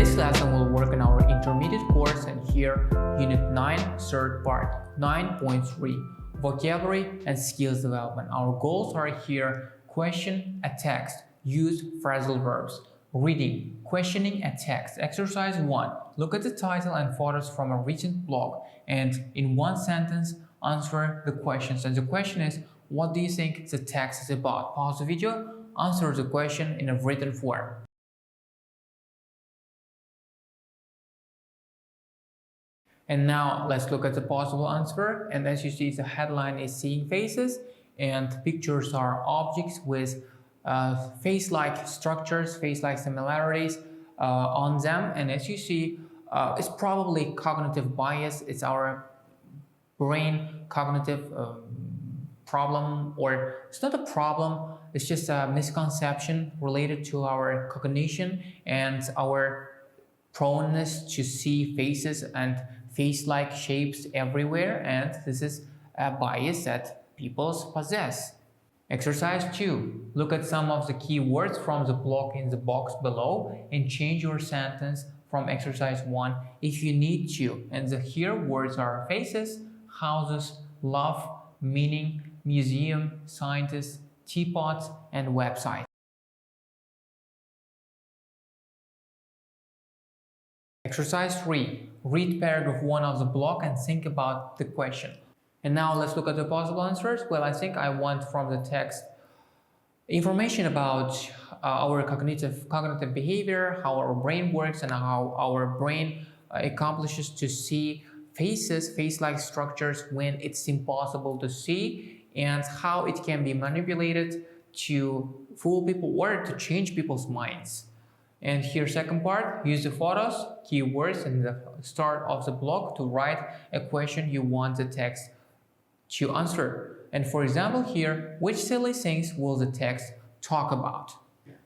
this lesson we'll work on our intermediate course, and here Unit 9, third part, 9.3, Vocabulary and Skills Development. Our goals are here: question a text, use phrasal verbs. Reading, questioning a text. Exercise 1. Look at the title and photos from a recent blog, and in one sentence, answer the questions. And the question is, what do you think the text is about? Pause the video, answer the question in a written form. And now let's look at the possible answer. And as you see, the headline is Seeing Faces, and pictures are objects with face-like structures, face-like similarities on them. And as you see, it's probably cognitive bias. It's our brain cognitive problem, or it's not a problem, it's just a misconception related to our cognition and our proneness to see faces and face-like shapes everywhere, and this is a bias that people possess. Exercise 2. Look at some of the key words from the block in the box below and change your sentence from exercise 1 if you need to. And the here words are faces, houses, love, meaning, museum, scientists, teapots, and website. Exercise 3. Read paragraph 1 of the block and think about the question. And now let's look at the possible answers. Well, I think I want from the text information about our cognitive behavior, how our brain works, and how our brain accomplishes to see faces, face-like structures when it's impossible to see, and how it can be manipulated to fool people or to change people's minds. And here, second part, use the photos, keywords, and the start of the block to write a question you want the text to answer. And for example here, which silly things will the text talk about?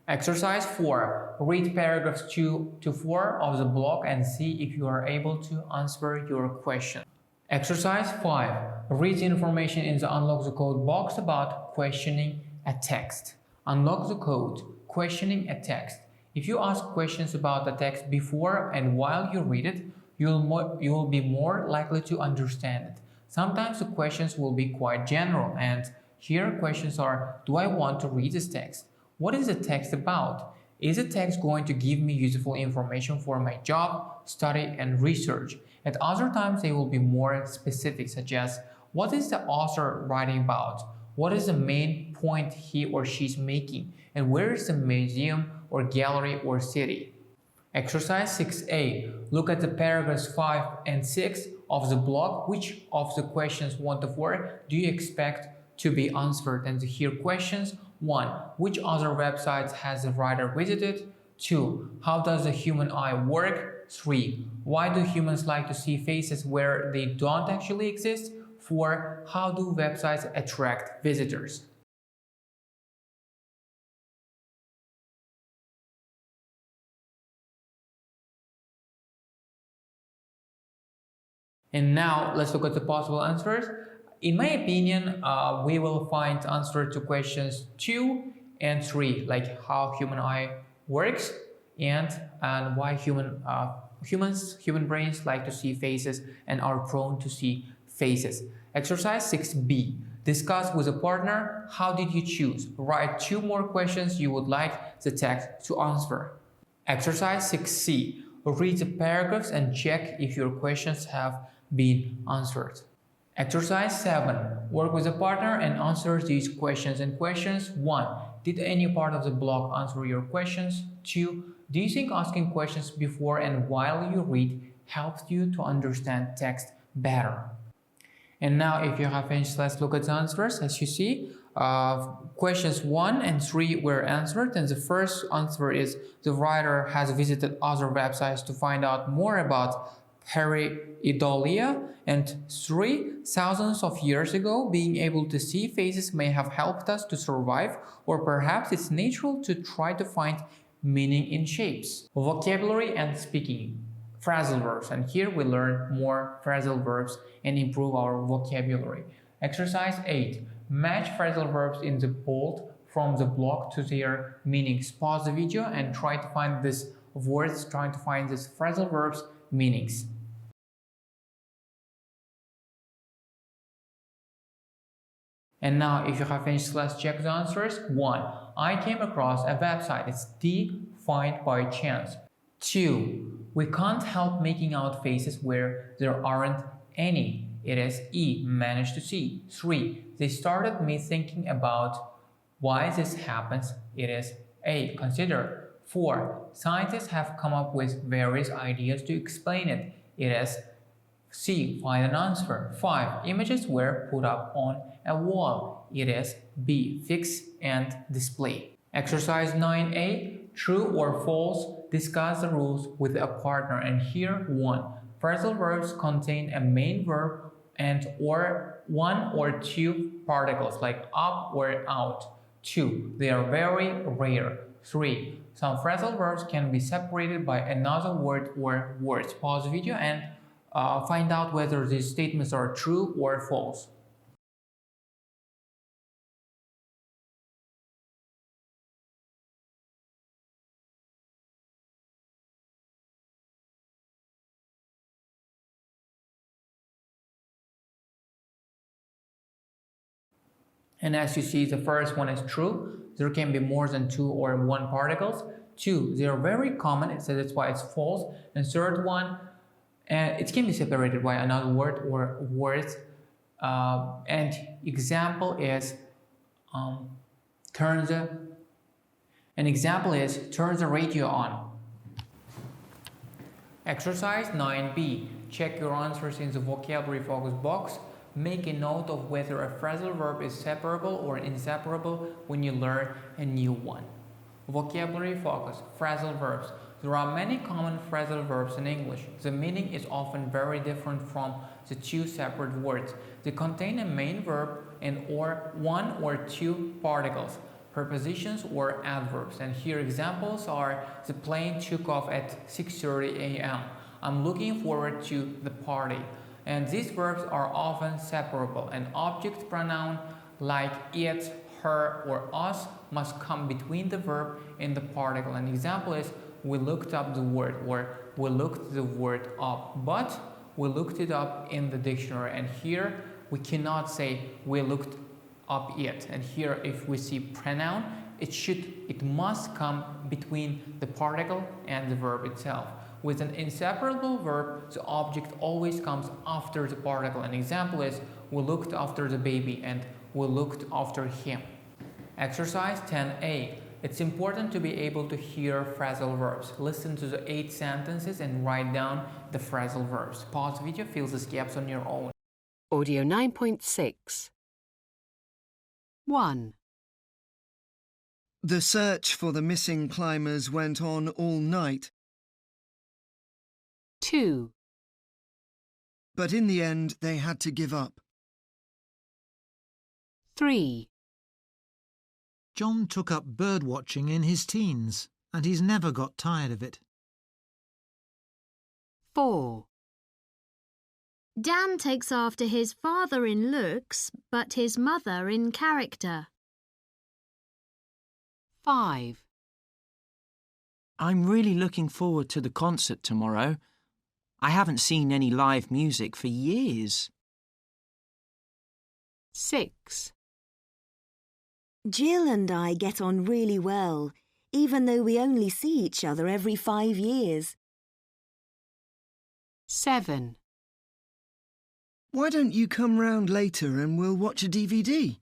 Exercise 4. Read paragraphs 2 to 4 of the block and see if you are able to answer your question. Exercise 5. Read the information in the Unlock the Code box about questioning a text. Unlock the code, questioning a text. If you ask questions about the text before and while you read it, you will be more likely to understand it. Sometimes the questions will be quite general, and here questions are: do I want to read this text? What is the text about? Is the text going to give me useful information for my job, study, and research? At other times they will be more specific, such as: what is the author writing about? What is the main point he or she is making? And where is the museum or gallery or city? Exercise 6a. Look at the paragraphs 5 and 6 of the block. Which of the questions 1 to 4 do you expect to be answered? And here questions: 1. Which other websites has the writer visited? 2. How does the human eye work? 3. Why do humans like to see faces where they don't actually exist? 4. How do websites attract visitors? And now let's look at the possible answers. In my opinion, we will find answer to questions 2 and 3, like how human eye works and why human brains like to see faces and are prone to see faces. Exercise 6b. Discuss with a partner. How did you choose? Write 2 more questions you would like the text to answer. Exercise 6c. Read the paragraphs and check if your questions have been answered. Exercise 7. Work with a partner and answer these questions. And questions: 1. Did any part of the block answer your questions? 2. Do you think asking questions before and while you read helps you to understand text better? And now if you have finished, let's look at the answers. As you see, questions 1 and 3 were answered, and the first answer is: the writer has visited other websites to find out more about pareidolia. And 3. Thousands of years ago, being able to see faces may have helped us to survive, or perhaps it's natural to try to find meaning in shapes. Vocabulary and speaking. Phrasal verbs, and here we learn more phrasal verbs and improve our vocabulary. Exercise 8. Match phrasal verbs in the bold from the block to their meanings. Pause the video and try to find this of words trying to find these phrasal verbs meanings. And now, if you have finished, let's check the answers. 1. I came across a website. It's D, find by chance. 2. We can't help making out faces where there aren't any. It is E, managed to see. 3. They started me thinking about why this happens. It is A, consider. 4. Scientists have come up with various ideas to explain it. It is C, find an answer. 5. Images were put up on a wall. It is B, fix and display. Exercise 9A, true or false, discuss the rules with a partner. And here 1. Phrasal verbs contain a main verb and or 1 or 2 particles like up or out. 2. They are very rare. 3. Some phrasal verbs can be separated by another word or words. Pause the video and find out whether these statements are true or false. And as you see, the first one is true. There can be more than 2 or 1 particles. 2, they are very common, so that's why it's false. And third one, it can be separated by another word or words. And example is turn the radio on. Exercise 9B. Check your answers in the vocabulary focus box. Make a note of whether a phrasal verb is separable or inseparable when you learn a new one. Vocabulary focus, phrasal verbs. There are many common phrasal verbs in English. The meaning is often very different from the 2 separate words. They contain a main verb and or 1 or 2 particles, prepositions or adverbs. And here examples are: the plane took off at 6:30 a.m. I'm looking forward to the party. And these verbs are often separable. An object pronoun like it, her, or us must come between the verb and the particle. An example is: we looked up the word, or we looked the word up, but we looked it up in the dictionary. And here we cannot say we looked up it. And here if we see pronoun, it must come between the particle and the verb itself. With an inseparable verb, the object always comes after the particle. An example is: we looked after the baby and we looked after him. Exercise 10A. It's important to be able to hear phrasal verbs. Listen to the 8 sentences and write down the phrasal verbs. Pause the video, fill the gaps on your own. Audio 9.6. 1. The search for the missing climbers went on all night. 2. But in the end, they had to give up. 3. John took up birdwatching in his teens, and he's never got tired of it. 4. Dan takes after his father in looks, but his mother in character. 5. I'm really looking forward to the concert tomorrow. I haven't seen any live music for years. 6. Jill and I get on really well, even though we only see each other every 5 years. 7. Why don't you come round later and we'll watch a DVD?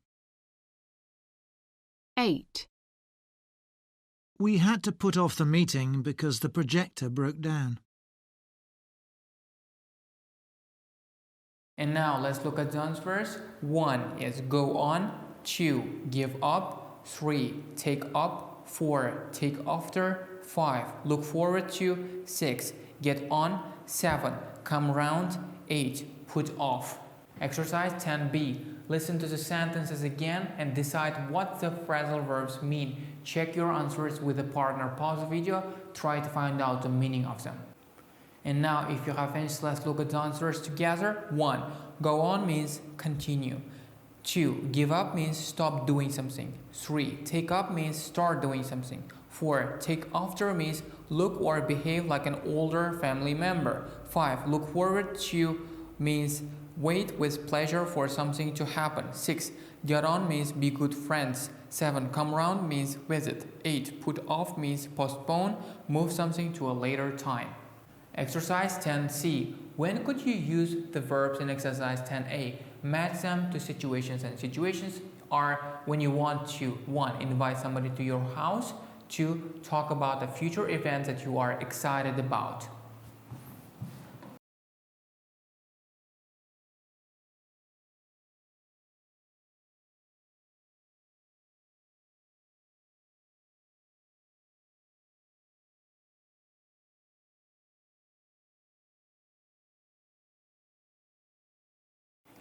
8. We had to put off the meeting because the projector broke down. And now let's look at the answers. 1 is go on. 2, give up. 3, take up. 4, take after. 5, look forward to. 6, get on. 7, come round. 8, put off. Exercise 10B. Listen to the sentences again and decide what the phrasal verbs mean. Check your answers with a partner. Pause the video, try to find out the meaning of them. And now, if you have finished, let's look at the answers together. 1, go on means continue. 2. Give up means stop doing something. 3. Take up means start doing something. 4. Take after means look or behave like an older family member. 5. Look forward to means wait with pleasure for something to happen. 6. Get on means be good friends. 7. Come round means visit. 8. Put off means postpone, move something to a later time. Exercise 10C. When could you use the verbs in exercise 10A? Match them to situations, and situations are when you want to 1. Invite somebody to your house. 2. Talk about the future events that you are excited about.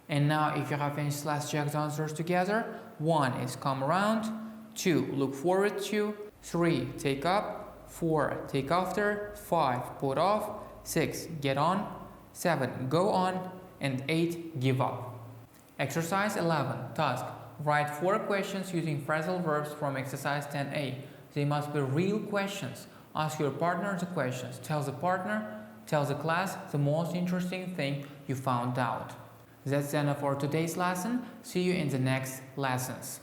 And now if you have finished, let's check the answers together. 1 is come around. 2. Look forward to. 3. Take up. 4. Take after. 5. Put off. 6. Get on. 7. Go on. And 8. Give up. Exercise 11. Task. Write 4 questions using phrasal verbs from exercise 10A. They must be real questions. Ask your partner the questions. Tell the partner, tell the class the most interesting thing you found out. That's enough for today's lesson. See you in the next lessons.